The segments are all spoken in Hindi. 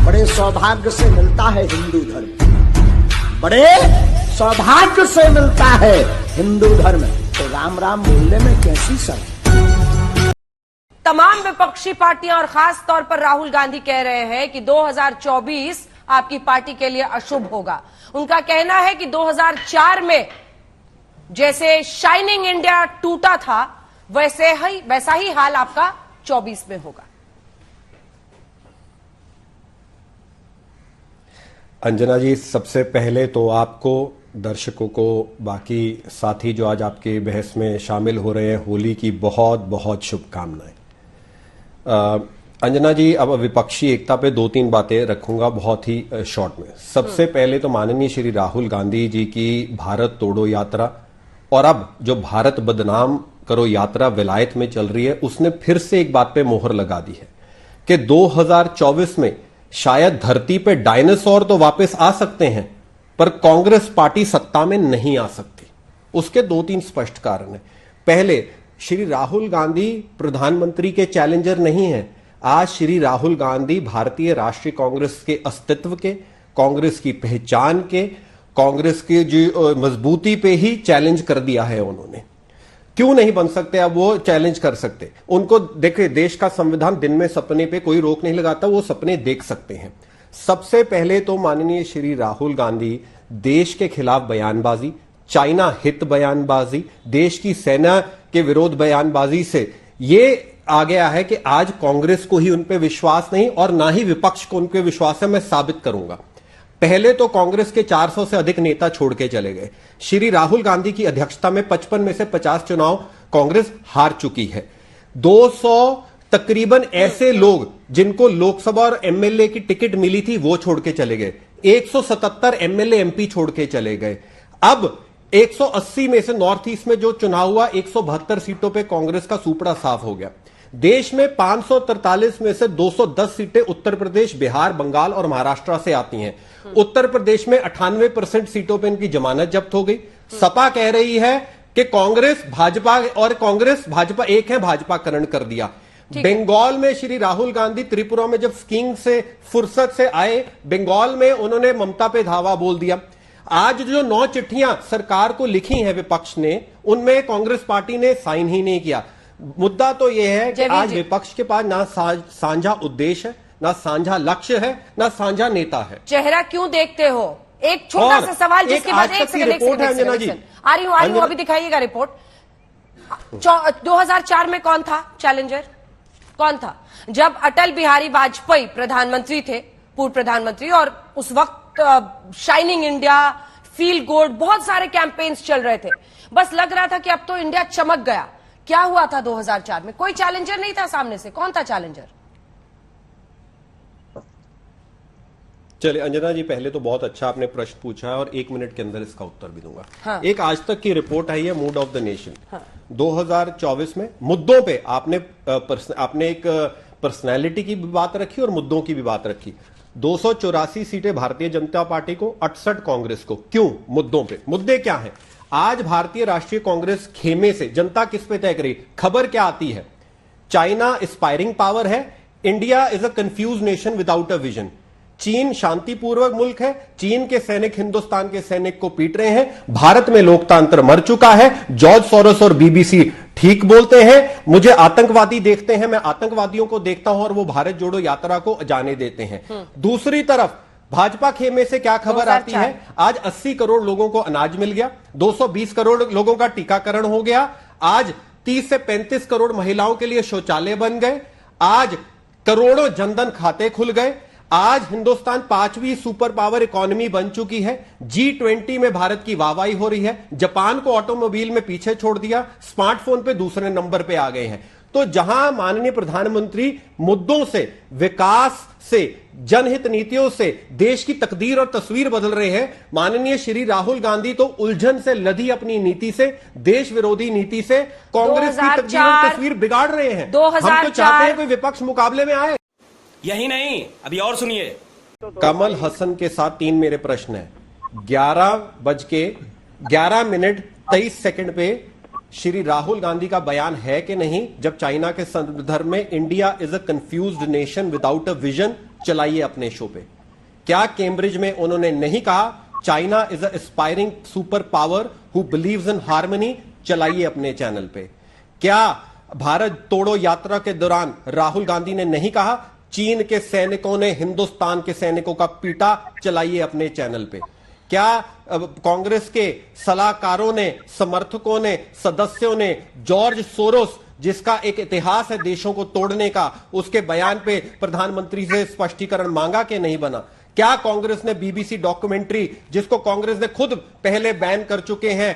बड़े सौभाग्य से मिलता है हिंदू धर्म, बड़े सौभाग्य से मिलता है हिंदू धर्म। तो राम राम बोलने में कैसी शर्म। तमाम विपक्षी पार्टियां और खास तौर पर राहुल गांधी कह रहे हैं कि 2024 आपकी पार्टी के लिए अशुभ होगा। उनका कहना है कि 2004 में जैसे शाइनिंग इंडिया टूटा था वैसा ही हाल आपका 24 में होगा। अंजना जी, सबसे पहले तो आपको, दर्शकों को, बाकी साथी जो आज आपके बहस में शामिल हो रहे हैं, होली की बहुत बहुत शुभकामनाएं। अंजना जी, अब विपक्षी एकता पे 2-3 बातें रखूंगा बहुत ही शॉर्ट में। सबसे पहले तो माननीय श्री राहुल गांधी जी की भारत तोड़ो यात्रा और अब जो भारत बदनाम करो यात्रा विलायत में चल रही है, उसने फिर से एक बात पे मोहर लगा दी है कि 2024 में शायद धरती पे डायनासोर तो वापस आ सकते हैं पर कांग्रेस पार्टी सत्ता में नहीं आ सकती। उसके 2-3 स्पष्ट कारण हैं। पहले, श्री राहुल गांधी प्रधानमंत्री के चैलेंजर नहीं हैं। आज श्री राहुल गांधी भारतीय राष्ट्रीय कांग्रेस के अस्तित्व के, कांग्रेस की पहचान के, कांग्रेस की जो मजबूती पे ही चैलेंज कर दिया है उन्होंने। क्यों नहीं बन सकते? अब वो चैलेंज कर सकते। उनको देखिए, देश का संविधान दिन में सपने पे कोई रोक नहीं लगाता, वो सपने देख सकते हैं। सबसे पहले तो माननीय श्री राहुल गांधी देश के खिलाफ बयानबाजी, चाइना हित बयानबाजी, देश की सेना के विरोध बयानबाजी से ये आ गया है कि आज कांग्रेस को ही उन पे विश्वास नहीं और ना ही विपक्ष को उन पे विश्वास है। मैं साबित करूंगा। पहले तो कांग्रेस के 400 से अधिक नेता छोड़ के चले गए। श्री राहुल गांधी की अध्यक्षता में 55 में से 50 चुनाव कांग्रेस हार चुकी है। 200 तकरीबन ऐसे लोग जिनको लोकसभा और एमएलए की टिकट मिली थी वो छोड़ के चले गए। 177 एमएलए एमपी छोड़ के चले गए। अब 180 में से नॉर्थ ईस्ट में जो चुनाव हुआ, 172 सीटों पे कांग्रेस का सुपड़ा साफ हो गया। देश में 543 में से 210 सीटें उत्तर प्रदेश, बिहार, बंगाल और महाराष्ट्र से आती हैं। उत्तर प्रदेश में 98% सीटों पे इनकी जमानत जब्त हो गई। सपा कह रही है कि कांग्रेस भाजपा और कांग्रेस भाजपा एक है, भाजपाकरण कर दिया। बंगाल में श्री राहुल गांधी त्रिपुरा में जब स्कीइंग से फुर्सत से आए, बंगाल में उन्होंने ममता पे धावा बोल दिया। आज जो 9 चिट्ठियां सरकार को लिखी हैं विपक्ष ने, उनमें कांग्रेस पार्टी ने साइन ही नहीं किया। मुद्दा तो यह है कि आज विपक्ष के पास ना साझा उद्देश्य है, ना साझा लक्ष्य है, ना साझा नेता है। चेहरा क्यों देखते हो? एक छोटा सा सवाल जिसके बाद एक रिपोर्ट है अंजना जी, आ रही हूं, अभी दिखाइएगा रिपोर्ट। 2004 में कौन था चैलेंजर? कौन था? जब अटल बिहारी वाजपेयी प्रधानमंत्री थे, पूर्व प्रधानमंत्री, और उस वक्त शाइनिंग इंडिया, फील गुड, बहुत सारे कैंपेन्स चल रहे थे। बस लग रहा था कि अब तो इंडिया चमक गया। क्या हुआ था 2004 में? कोई चैलेंजर नहीं था सामने से। कौन था चैलेंजर? चलिए अंजना जी, पहले तो बहुत अच्छा आपने प्रश्न पूछा है और 1 मिनट के अंदर इसका उत्तर भी दूंगा। हाँ। एक आज तक की रिपोर्ट आई है, मूड ऑफ द नेशन। हाँ। 2024 में मुद्दों पे आपने एक पर्सनैलिटी की भी बात रखी और मुद्दों की भी बात रखी। 284 सीटें भारतीय जनता पार्टी को, 68 कांग्रेस को। क्यों? मुद्दों पे। मुद्दे क्या है? आज भारतीय राष्ट्रीय कांग्रेस खेमे से जनता किस पे तय करी? खबर क्या आती है? चाइना एस्पायरिंग पावर है, India is a confuse nation without a vision. चीन शांतिपूर्वक मुल्क है, चीन के सैनिक हिंदुस्तान के सैनिक को पीट रहे हैं। भारत में लोकतंत्र मर चुका है। जॉर्ज सोरोस और बीबीसी ठीक बोलते हैं। मुझे आतंकवादी देखते हैं, मैं आतंकवादियों को देखता हूं और वो भारत जोड़ो यात्रा को जाने देते हैं। दूसरी तरफ भाजपा खेमे से क्या खबर आती है? आज 80 करोड़ लोगों को अनाज मिल गया, 220 करोड़ लोगों का टीकाकरण हो गया। आज 30 से 35 करोड़ महिलाओं के लिए शौचालय बन गए। आज करोड़ों जनधन खाते खुल गए। आज हिंदुस्तान 5वीं सुपर पावर इकोनॉमी बन चुकी है। G20 में भारत की वाहवाही हो रही है। जापान को ऑटोमोबाइल में पीछे छोड़ दिया, स्मार्टफोन पे दूसरे नंबर पे आ गए हैं। तो जहां माननीय प्रधानमंत्री मुद्दों से, विकास से, जनहित नीतियों से देश की तकदीर और तस्वीर बदल रहे हैं, माननीय श्री राहुल गांधी तो उलझन से लदी अपनी नीति से, देश विरोधी नीति से कांग्रेस की तकदीर और तस्वीर बिगाड़ रहे हैं। हम तो चाहते हैं कोई विपक्ष मुकाबले में आए। यही नहीं, अभी और सुनिए। कमल हसन के साथ 3 मेरे प्रश्न है। 11:11 पे श्री राहुल गांधी का बयान है कि नहीं, जब चाइना के संदर्भ में India is a confused nation without a vision, चलाइए अपने शो पे। क्या कैम्ब्रिज में उन्होंने नहीं कहा China is a aspiring super power who believes in harmony, चलाइए अपने चैनल पे। क्या भारत तोड़ो यात्रा के दौरान राहुल गांधी ने नहीं कहा चीन के सैनिकों ने हिंदुस्तान के सैनिकों का पीटा, चलाइए अपने चैनल पे। क्या कांग्रेस के सलाहकारों ने, समर्थकों ने, सदस्यों ने जॉर्ज सोरोस, जिसका एक इतिहास है देशों को तोड़ने का, उसके बयान पे प्रधानमंत्री से स्पष्टीकरण मांगा कि नहीं बना? क्या कांग्रेस ने बीबीसी डॉक्यूमेंट्री, जिसको कांग्रेस ने खुद पहले बैन कर चुके हैं,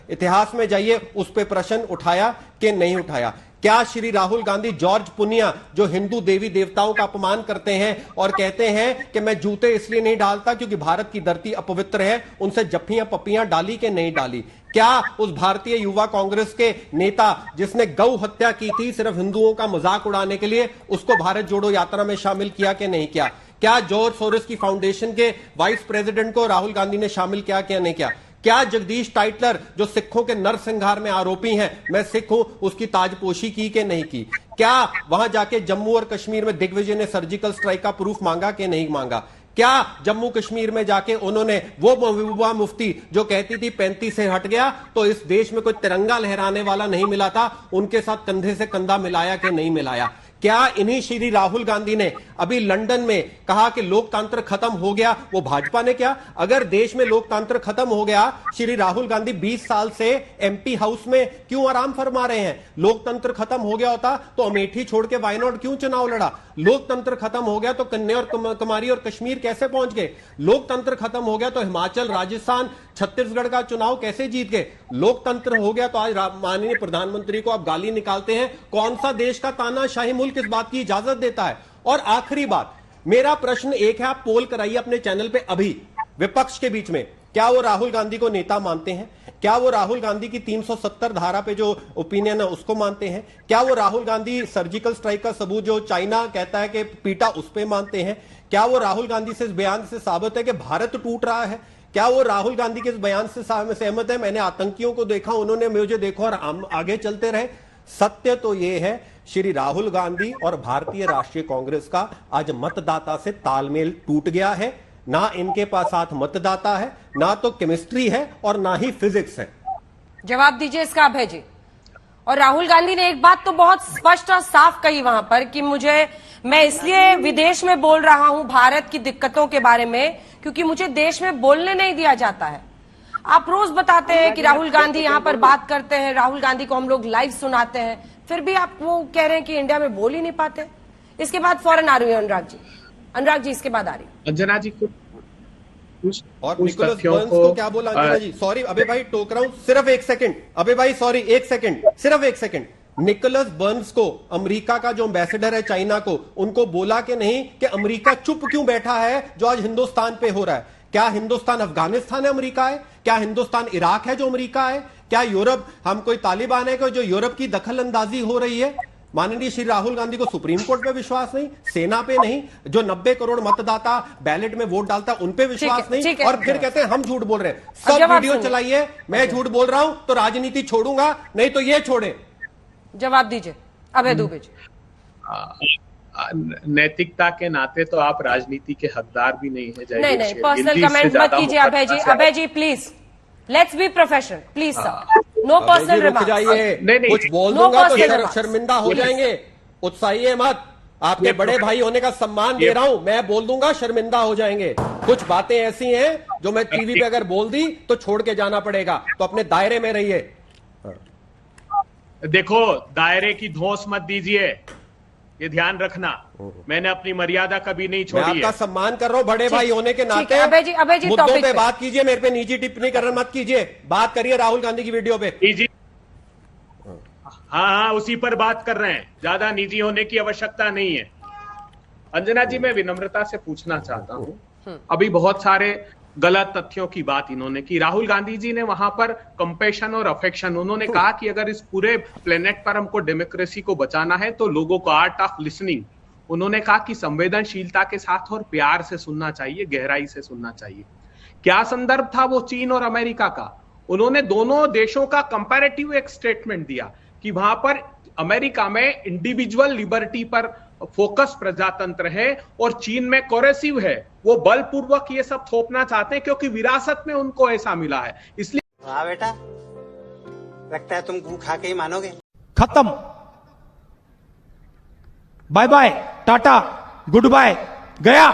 इतिहास में जाइए, उस पर प्रश्न उठाया कि नहीं उठाया? क्या श्री राहुल गांधी जॉर्ज पुनिया, जो हिंदू देवी देवताओं का अपमान करते हैं और कहते हैं कि मैं जूते इसलिए नहीं डालता क्योंकि भारत की धरती अपवित्र है, उनसे जफ्फियां पप्पियां डाली कि नहीं डाली? क्या उस भारतीय युवा कांग्रेस के नेता जिसने गौ हत्या की थी सिर्फ हिंदुओं का मजाक उड़ाने के लिए, उसको भारत जोड़ो यात्रा में शामिल किया कि नहीं किया? क्या जॉर्ज सोरोस की फाउंडेशन के वाइस प्रेसिडेंट को राहुल गांधी ने शामिल किया कि नहीं किया? क्या जगदीश टाइटलर, जो सिखों के नरसंहार में आरोपी हैं, मैं सिख हूं, उसकी ताजपोशी की कि नहीं की? क्या वहां जाके जम्मू और कश्मीर में दिग्विजय ने सर्जिकल स्ट्राइक का प्रूफ मांगा कि नहीं मांगा? क्या जम्मू कश्मीर में जाके उन्होंने वो महबूबा मुफ्ती जो कहती थी 35 से हट गया तो इस देश में कोई तिरंगा लहराने वाला नहीं मिला था, उनके साथ कंधे से कंधा मिलाया कि नहीं मिलाया? क्या इन्हीं श्री राहुल गांधी ने अभी लंदन में कहा कि लोकतंत्र खत्म हो गया, वो भाजपा ने क्या? अगर देश में लोकतंत्र खत्म हो गया, श्री राहुल गांधी 20 साल से एमपी हाउस में क्यों आराम फरमा रहे हैं? लोकतंत्र खत्म हो गया होता तो अमेठी छोड़ के वायनाड क्यों चुनाव लड़ा? लोकतंत्र खत्म हो गया तो कन्या और कुमारी और कश्मीर कैसे पहुंच गए? लोकतंत्र खत्म हो गया तो हिमाचल, राजस्थान, छत्तीसगढ़ का चुनाव कैसे जीत गए? लोकतंत्र हो गया तो आज माननीय प्रधानमंत्री को आप गाली निकालते हैं। कौन सा देश का तानाशाही मुल्क इस बात की इजाजत देता है? और आखिरी बात, मेरा प्रश्न एक है, आप पोल कराइए अपने चैनल पे अभी विपक्ष के बीच में, क्या वो राहुल गांधी को नेता मानते हैं? क्या वो राहुल गांधी की 370 धारा पे जो ओपिनियन है उसको मानते हैं? क्या वो राहुल गांधी सर्जिकल स्ट्राइक का सबूत जो चाइना कहता है कि पीटा, उस पे मानते हैं? क्या वो राहुल गांधी से इस बयान से साबित है कि भारत टूट रहा है? क्या वो राहुल गांधी के इस बयान से सहमत है मैंने आतंकियों को देखा, उन्होंने मुझे देखा और हम आगे चलते रहे? सत्य तो यह है श्री राहुल गांधी और भारतीय राष्ट्रीय कांग्रेस का आज मतदाता से तालमेल टूट गया है। ना इनके पास साथ मतदाता है, ना तो केमिस्ट्री है और ना ही फिजिक्स है। जवाब दीजिए इसका अभय जी। और राहुल गांधी ने एक बात तो बहुत स्पष्ट और साफ कही वहां पर कि मैं इसलिए विदेश में बोल रहा हूं भारत की दिक्कतों के बारे में क्योंकि मुझे देश में बोलने नहीं दिया जाता है। आप रोज बताते हैं कि राहुल गांधी यहां पर बात करते हैं, राहुल गांधी को हम लोग लाइव सुनाते हैं, फिर भी आप वो कह रहे हैं कि इंडिया में बोल ही नहीं पाते। इसके बाद फौरन आ रही है अनुराग जी इसके बाद आ रही अंजना जी को और निकोलस बर्न्स को क्या बोला अंजना जी? सॉरी अबे भाई टोक रहा हूं, सिर्फ 1 सेकंड अबे भाई, सॉरी 1 सेकंड, सिर्फ 1 सेकंड। निकोलस बर्न्स को, अमेरिका का जो एम्बेसडर है चाइना को, उनको बोला कि नहीं कि अमेरिका चुप क्यों बैठा है जो आज हिंदुस्तान पे हो रहा है? क्या हिंदुस्तान अफगानिस्तान है अमेरिका है? क्या हिंदुस्तान इराक है जो अमेरिका है? क्या यूरोप हम कोई तालिबान है जो यूरोप की दखल अंदाजी हो रही है? माननीय श्री राहुल गांधी को सुप्रीम कोर्ट पे विश्वास नहीं, सेना पे नहीं, जो 90 करोड़ मतदाता बैलेट में वोट डालता उन पे विश्वास नहीं, और फिर कहते हैं हम झूठ बोल रहे हैं। सब वीडियो चलाइए, मैं झूठ बोल रहा हूं तो राजनीति छोड़ूंगा, नहीं तो ये छोड़े। जवाब दीजिए अभय दुबे जी। नैतिकता के नाते तो आप राजनीति के हकदार भी नहीं है। नहीं पर्सनल कमेंट मत कीजिए Abhay ji. Abhay ji please let's be professional please sir, no personal remarks. नहीं कुछ बोल दूंगा तो शर्मिंदा हो जाएंगे, उत्साहिए मत। आपके बड़े भाई होने का सम्मान दे रहा हूं, मैं बोल दूंगा शर्मिंदा हो जाएंगे। कुछ बातें ऐसी हैं जो मैं टीवी पे अगर बोल दी तो छोड़ के जाना पड़ेगा, तो अपने दायरे में रहिए। देखो दायरे की धौंस मत दीजिए, ये ध्यान रखना। मैंने अपनी मर्यादा कभी नहीं छोड़ी है। मैं आपका सम्मान कर रहा हूं बड़े भाई होने के नाते। अभय जी मुद्दों पे बात कीजिए, मेरे पे निजी टिप्पणी करना मत कीजिए। बात करिए राहुल गांधी की वीडियो पे। निजी हाँ उसी पर बात कर रहे हैं, ज्यादा निजी होने की आवश्यकता नहीं है। अंजना जी मैं विनम्रता से पूछना चाहता हूं, अभी बहुत सारे गलत तथ्यों की बात इन्होंने की। राहुल गांधी जी ने वहां पर कंपैशन और अफेक्शन, उन्होंने कहा कि अगर इस पूरे प्लेनेट पर हमको डेमोक्रेसी को बचाना है तो लोगों को आर्ट ऑफ लिसनिंग, उन्होंने कहा कि संवेदनशीलता के साथ और प्यार से सुनना चाहिए, गहराई से सुनना चाहिए। क्या संदर्भ था वो चीन और अमेरिका का? उन्होंने दोनों देशों का कंपैरेटिव एक स्टेटमेंट दिया कि वहां पर अमेरिका में इंडिविजुअल लिबर्टी पर फोकस प्रजातंत्र है और चीन में कोरेसिव है, वो बलपूर्वक ये सब थोपना चाहते हैं क्योंकि विरासत में उनको ऐसा मिला है। इसलिए वाह बेटा, लगता है तुम गू खा के ही मानोगे। खत्म, bye bye, tata, goodbye, गया।